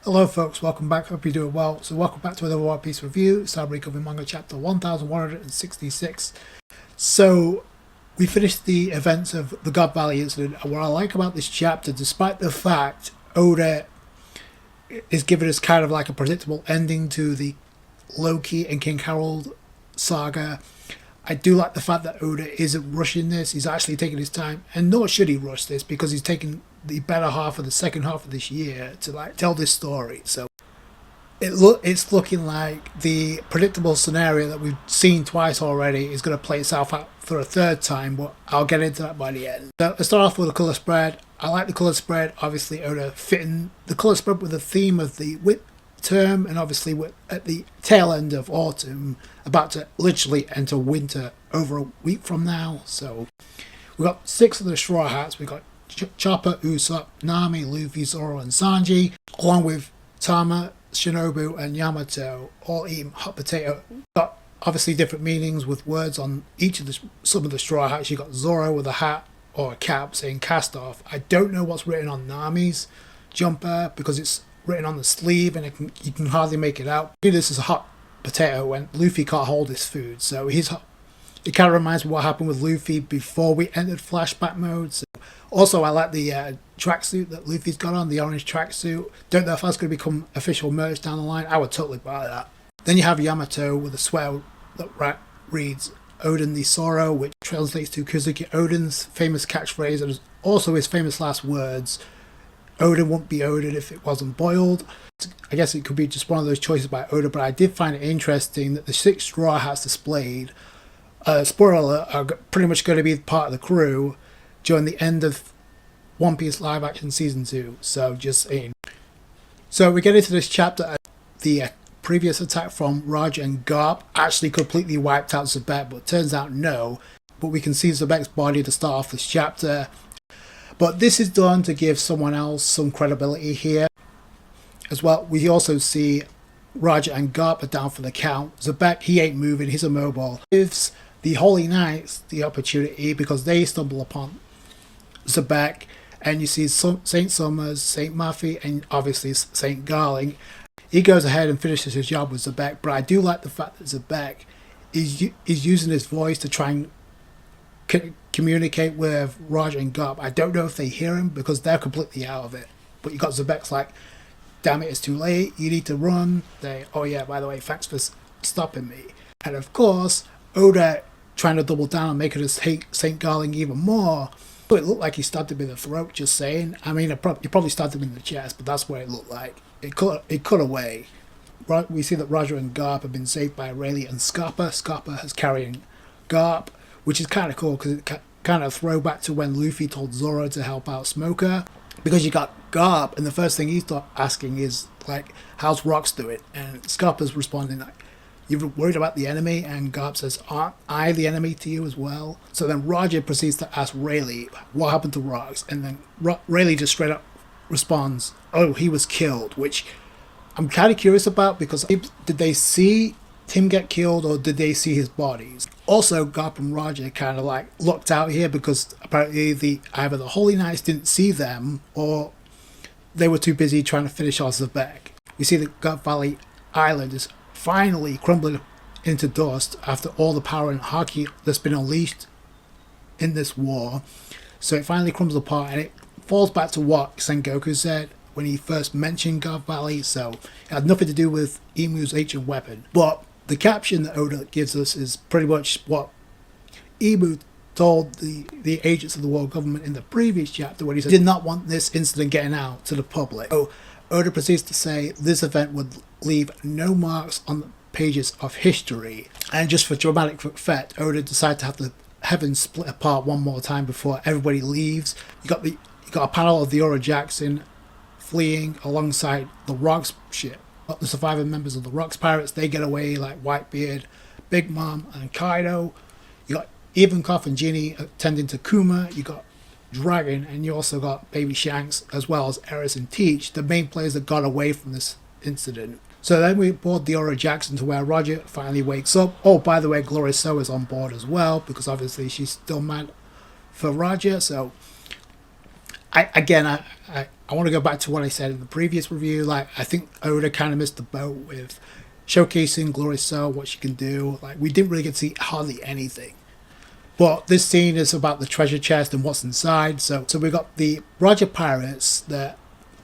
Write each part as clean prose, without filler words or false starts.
Hello folks, welcome back, hope you're doing well. So welcome back to another One Piece review. So I'm recovering Manga chapter 1166. So we finished the events of the God Valley incident, and what I like about this chapter, despite the fact Oda is giving us kind of like a predictable ending to the Loki and King Harold saga, I do like the fact that Oda isn't rushing this. He's actually taking his time, and nor should he rush this because he's taking the better half of the second half of this year to like tell this story. So it's looking like the predictable scenario that we've seen twice already is going to play itself out for a third time, but I'll get into that by the end. So let's start off with the colour spread. I like the colour spread. Obviously, Oda fitting the colour spread with the theme of the term, and obviously we're at the tail end of autumn, about to literally enter winter over a week from now. So we've got 6 of the Straw Hats. We've got Chopper, Usopp, Nami, Luffy, Zoro, and Sanji, along with Tama, Shinobu, and Yamato, all eating hot potato. Got obviously different meanings with words on each of some of the Straw Hats. You got Zoro with a hat or a cap saying cast off. I don't know what's written on Nami's jumper because it's written on the sleeve and you can hardly make it out. This is a hot potato when Luffy can't hold his food, so he's hot. It kind of reminds me of what happened with Luffy before we entered flashback mode. So also, I like the tracksuit that Luffy's got on, the orange tracksuit. Don't know if that's going to become official merch down the line. I would totally buy that. Then you have Yamato with a sweater that reads Odin the Sorrow, which translates to Kuzuki Odin's famous catchphrase and is also his famous last words. Odin won't be Odin if it wasn't boiled. I guess it could be just one of those choices by Oda, but I did find it interesting that the 6 Straw Hats displayed, spoiler alert, are pretty much going to be part of the crew during the end of One Piece live action season 2. So just saying. So we get into this chapter. The previous attack from Raj and Garp actually completely wiped out Zebek, but turns out no. But we can see Zebek's body to start off this chapter. But this is done to give someone else some credibility here. As well, we also see Roger and Garp are down for the count. Zebek, he ain't moving, he's immobile. Gives the Holy Knights the opportunity because they stumble upon Zebek, and you see Saint Summers, Saint Murphy, and obviously Saint Garling. He goes ahead and finishes his job with Zebek, but I do like the fact that Zebek is using his voice to try and communicate with Roger and Garp. I don't know if they hear him because they're completely out of it. But you got Zebek's like, damn it, it's too late, you need to run. Oh yeah, by the way, thanks for stopping me. And of course, Oda trying to double down and make it hate St. Garling even more. But it looked like he stabbed him in the throat, just saying. I mean, he probably stabbed him in the chest, but that's what it looked like. It cut away. We see that Roger and Garp have been saved by Rayleigh and Scarpa. Scarpa is carrying Garp, which is kind of cool because it kind of throwback to when Luffy told Zoro to help out Smoker. Because you got Garp, and the first thing he's asking is, like, how's Rocks doing? And Scarpa's responding, like, you're worried about the enemy? And Garp says, aren't I the enemy to you as well? So then Roger proceeds to ask Rayleigh, what happened to Rocks? And then Rayleigh just straight up responds, oh, he was killed, which I'm kind of curious about because did they see him get killed or did they see his bodies? Also, Garp and Roger kind of like looked out here because apparently either the Holy Knights didn't see them or they were too busy trying to finish off Zebek. We see that God Valley Island is finally crumbling into dust after all the power and haki that's been unleashed in this war. So it finally crumbles apart and it falls back to what Sengoku said when he first mentioned God Valley. So it had nothing to do with Imu's ancient weapon. But the caption that Oda gives us is pretty much what Imu told the agents of the world government in the previous chapter when he said he did not want this incident getting out to the public. So Oda proceeds to say this event would leave no marks on the pages of history. And just for dramatic effect, Oda decided to have the heavens split apart one more time before everybody leaves. You got a panel of the Ora Jackson fleeing alongside the Rocks ship. The surviving members of the Rocks Pirates, they get away like Whitebeard, Big Mom, and Kaido. You got Ivankov and Ginny attending to Kuma. You got Dragon, and you also got Baby Shanks, as well as Eris and Teach, the main players that got away from this incident. So then we board the Ora Jackson to where Roger finally wakes up. Oh, by the way, Gloria So is on board as well, because obviously she's still mad for Roger. So I want to go back to what I said in the previous review. Like, I think Oda kind of missed the boat with showcasing Glorious Soul, what she can do. Like, we didn't really get to see hardly anything. But this scene is about the treasure chest and what's inside. So we got the Roger pirates that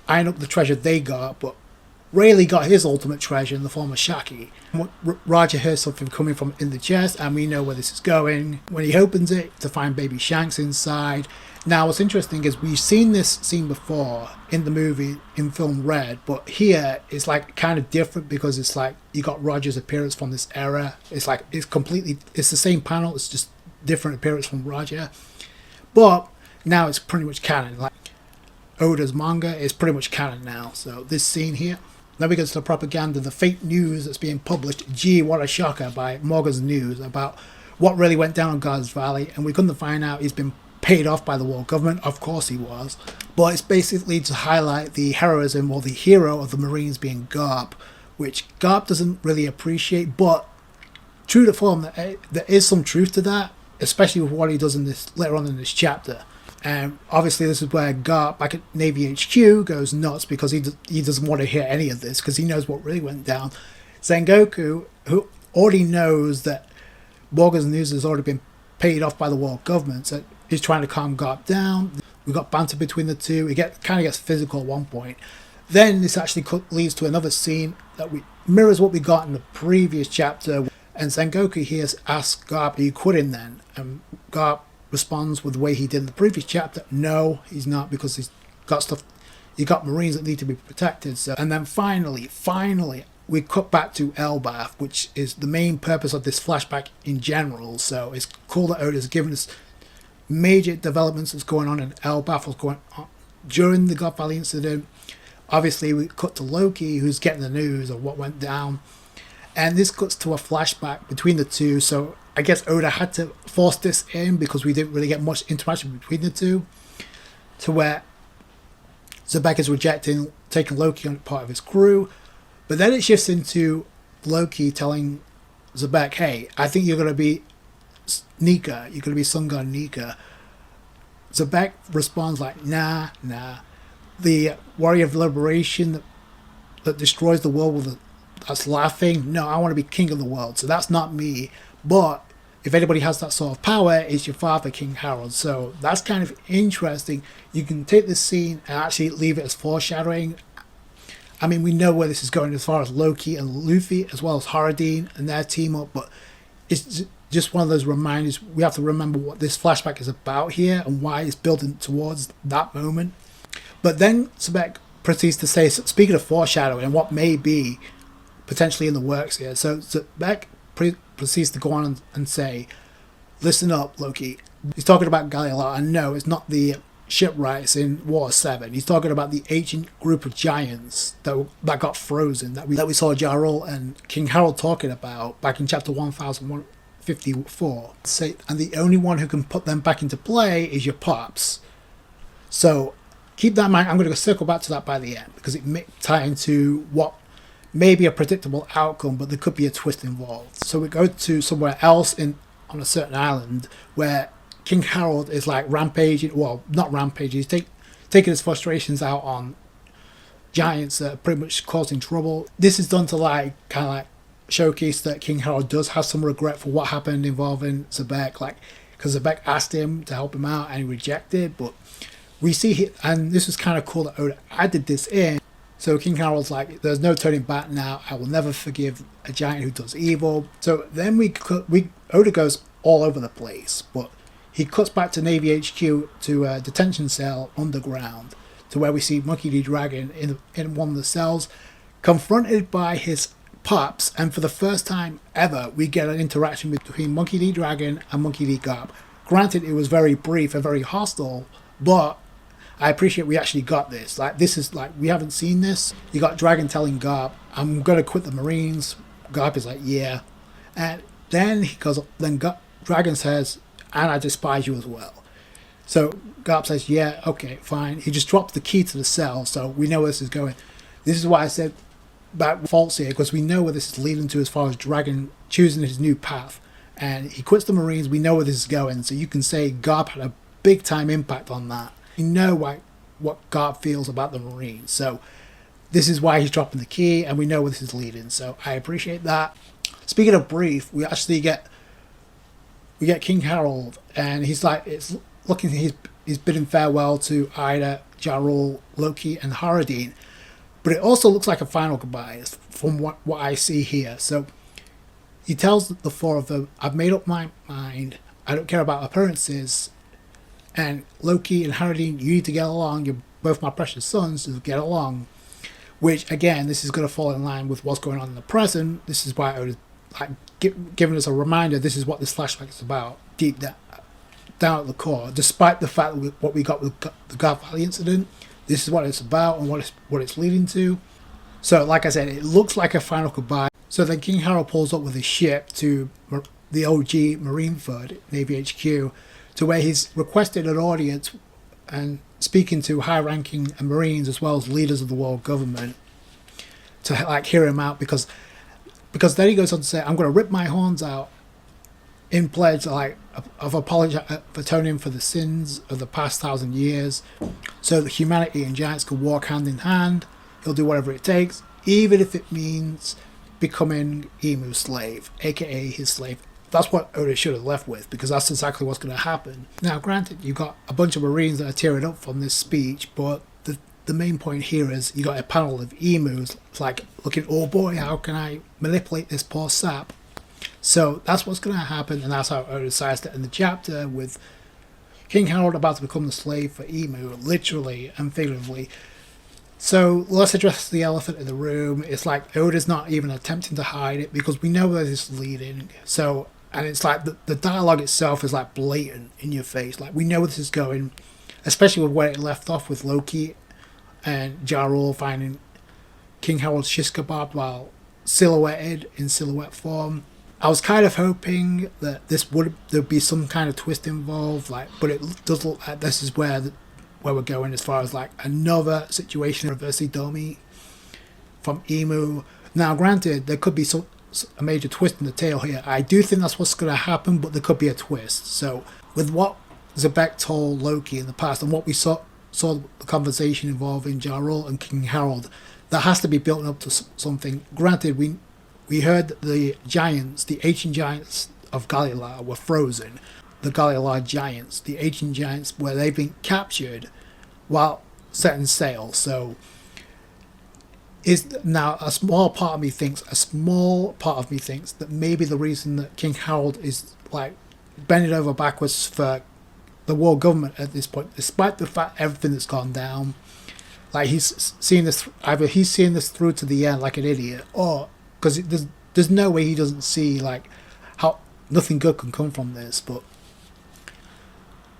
iron up the treasure they got, but Rayleigh got his ultimate treasure in the form of Shaki. Roger hears something coming from in the chest, and we know where this is going. When he opens it to find baby Shanks inside. Now, what's interesting is we've seen this scene before in the movie, in film Red, but here it's like kind of different because it's like you got Roger's appearance from this era. It's like it's the same panel, it's just different appearance from Roger. But now it's pretty much canon. Like Oda's manga is pretty much canon now. So this scene here. Then we get to the propaganda, the fake news that's being published. Gee, what a shocker, by Morgan's News about what really went down on God's Valley, and we couldn't find out he's been paid off by the world government. Of course he was. But it's basically to highlight the heroism or the hero of the Marines being Garp, which Garp doesn't really appreciate, but true to form, there is some truth to that, especially with what he does in this later on in this chapter. And obviously this is where Garp back at Navy HQ goes nuts because he doesn't want to hear any of this because he knows what really went down. Sengoku, who already knows that Morgan's News has already been paid off by the world government, so he's trying to calm Garp down. We got banter between the two. It kind of gets physical at one point. Then this actually leads to another scene that mirrors what we got in the previous chapter. And Sengoku here asks Garp, "Are you quitting then?" And Garp responds with the way he did in the previous chapter, "No, he's not, because he's got Marines that need to be protected." So, and then finally, we cut back to Elbath, which is the main purpose of this flashback in general. So it's cool that Oda's given us major developments that's going on in Elbath, what's going on during the God Valley incident. Obviously, we cut to Loki, who's getting the news of what went down. And this cuts to a flashback between the two. So I guess Oda had to force this in because we didn't really get much interaction between the two. To where Zebek is rejecting taking Loki on part of his crew. But then it shifts into Loki telling Zebek, "Hey, I think you're going to be Nika. You're going to be Sun God Nika." Zebek responds like, nah. The warrior of liberation that destroys the world that's laughing. No, I want to be king of the world. So that's not me. But if anybody has that sort of power, it's your father, King Harold. So that's kind of interesting. You can take this scene and actually leave it as foreshadowing. I mean, we know where this is going as far as Loki and Luffy, as well as Haradine and their team up. But it's just one of those reminders. We have to remember what this flashback is about here and why it's building towards that moment. But then Zebek proceeds to say, speaking of foreshadowing and what may be potentially in the works here. So Zebek proceeds to go on and say, "Listen up, Loki." He's talking about Galileo, and no, it's not the shipwrights in War 7. He's talking about the ancient group of giants that got frozen, that we saw Jarl and King Harold talking about back in chapter 1154. And the only one who can put them back into play is your pops. So keep that in mind. I'm going to circle back to that by the end because it may tie into what may be a predictable outcome, but there could be a twist involved. So we go to somewhere else on a certain island where King Harold is like rampaging. Well, not rampaging. He's taking his frustrations out on giants that are pretty much causing trouble. This is done to kind of showcase that King Harold does have some regret for what happened involving Zebek. Because Zebek asked him to help him out and he rejected. But we see, and this is kind of cool that Oda added this in. So King Harold's like, "There's no turning back now. I will never forgive a giant who does evil." So then Oda goes all over the place, but he cuts back to Navy HQ to a detention cell underground, to where we see Monkey D. Dragon in one of the cells, confronted by his pops, and for the first time ever, we get an interaction between Monkey D. Dragon and Monkey D. Garp. Granted, it was very brief and very hostile, but I appreciate we actually got this. This is we haven't seen this. You got Dragon telling Garp, "I'm gonna quit the Marines." Garp is like, "Yeah," and then Dragon says, "And I despise you as well." So Garp says, "Yeah, okay, fine." He just drops the key to the cell, so we know where this is going. This is why I said about faults here, because we know where this is leading to as far as Dragon choosing his new path. And he quits the Marines. We know where this is going, so you can say Garp had a big time impact on that. We know why what Garp feels about the Marines. So this is why he's dropping the key, and we know where this is leading. So I appreciate that. Speaking of brief, we actually get King Harold, and he's like, it's looking, he's bidding farewell to Ida, Jarul, Loki, and Haradine. But it also looks like a final goodbye from what I see here. So he tells the four of them, I've made up my mind. I don't care about appearances. And Loki and Haradine, you need to get along. You're both my precious sons, so get along. Which, again, this is going to fall in line with what's going on in the present. This is why I was like giving us a reminder. This is what this flashback is about, deep down at the core. Despite the fact that what we got with the Garp Valley incident, this is what it's about and what it's leading to. So, like I said, it looks like a final goodbye. So then King Harold pulls up with his ship to the OG Marineford, Navy HQ, to where he's requested an audience and speaking to high-ranking Marines as well as leaders of the world government to like hear him out, because then he goes on to say, I'm going to rip my horns out in pledge like of apology for atoning for the sins of the past 1,000 years, so that humanity and giants can walk hand in hand. He'll do whatever it takes, even if it means becoming Emu's slave, aka his slave. That's what Oda should have left with, because that's exactly what's going to happen. Now, granted, you got a bunch of Marines that are tearing up from this speech, but the main point here is you got a panel of emus like looking, oh boy, how can I manipulate this poor sap? So that's what's going to happen, and that's how Oda decides to end the chapter, with King Harold about to become the slave for Emu, literally and figuratively. So let's address the elephant in the room. It's like Oda's not even attempting to hide it, because we know where this is leading. So, and it's like the dialogue itself is like blatant in your face. Like, we know where this is going, especially with where it left off with Loki and Jarul finding King Harold's shish kebab while silhouetted in silhouette form. I was kind of hoping that there'd be some kind of twist involved, like, but it does look like this is where we're going, as far as like another situation of Reversi Domi from Emu. Now, granted, there could be a major twist in the tale here. I do think that's what's going to happen, but there could be a twist. So, with what Zebek told Loki in the past, and what we saw the conversation involving Jarul and King Harold, that has to be built up to something. Granted, we heard that the giants, the ancient giants of Galila, were frozen. The Galila giants, the ancient giants, where they've been captured while setting sail. So, is now a small part of me thinks that maybe the reason that King Harold is like bending over backwards for the world government at this point, despite the fact everything that's gone down, like he's seeing this, either he's seeing this through to the end like an idiot, or because there's no way he doesn't see like how nothing good can come from this. But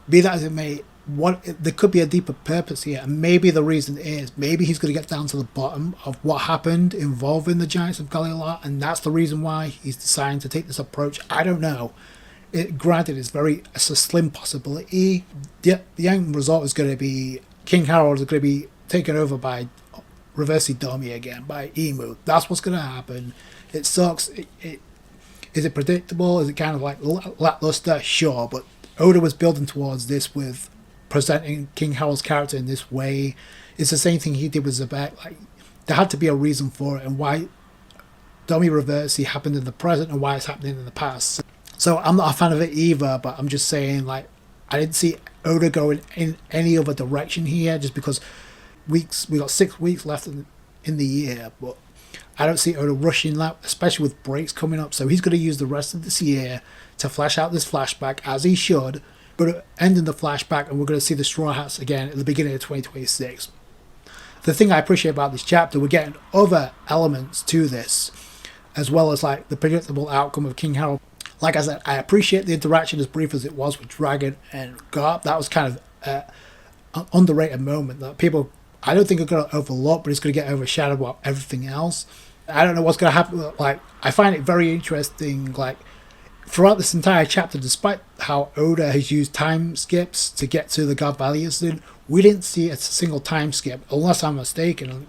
be that as it may, there could be a deeper purpose here, and maybe the reason is maybe he's going to get down to the bottom of what happened involving the giants of Galila, and that's the reason why he's deciding to take this approach. I don't know. Granted, it's a slim possibility. The end result is going to be King Harold is going to be taken over by Reversi Domi again, by Emu. That's what's going to happen. It sucks. Is it predictable? Is it kind of like lackluster? Sure, but Oda was building towards this with presenting King Harold's character in this way. It's the same thing he did with Zebek. Like, there had to be a reason for it, and why Domi Reversi happened in the present and why it's happening in the past. So I'm not a fan of it either, but I'm just saying, like, I didn't see Oda going in any other direction here, just because we got 6 weeks left in the year, but I don't see Oda rushing that, especially with breaks coming up. So he's going to use the rest of this year to flash out this flashback, as he should, but ending the flashback, and we're going to see the Straw Hats again at the beginning of 2026. The thing I appreciate about this chapter, we're getting other elements to this, as well as like the predictable outcome of King Harold. Like I said, I appreciate the interaction, as brief as it was, with Dragon and Garp. That was kind of an underrated moment that people, I don't think, are going to overlook, but it's going to get overshadowed by everything else. I don't know what's going to happen. Like, I find it very interesting, like, throughout this entire chapter, despite how Oda has used time skips to get to the God Valley incident, we didn't see a single time skip, unless I'm mistaken.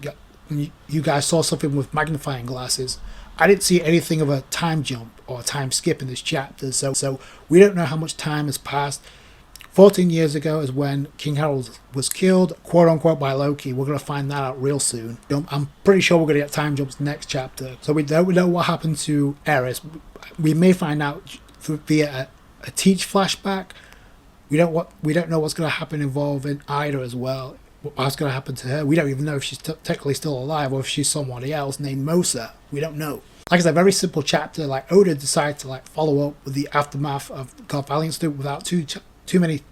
You guys saw something with magnifying glasses. I didn't see anything of a time jump or a time skip in this chapter, so we don't know how much time has passed 14 years ago is when King Harold was killed, quote unquote, by Loki. We're going to find that out real soon. I'm pretty sure we're going to get time jumps next chapter. So we don't know what happened to Eris. We may find out via a Teach flashback. We don't know what's going to happen involving Ida as well. What's going to happen to her? We don't even know if she's technically still alive or if she's somebody else named Mosa. We don't know. Like I said, very simple chapter. Like Oda decided to follow up with the aftermath of God Valiant Student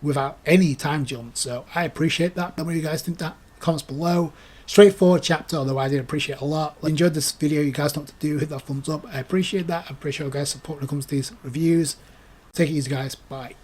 without any time jumps. So I appreciate that. What do you guys think? That comments below. Straightforward chapter, although I did appreciate a lot. If you enjoyed this video, you guys know what to do. Hit that thumbs up. I appreciate that. I appreciate you guys support when it comes to these reviews. Take it easy, guys. Bye.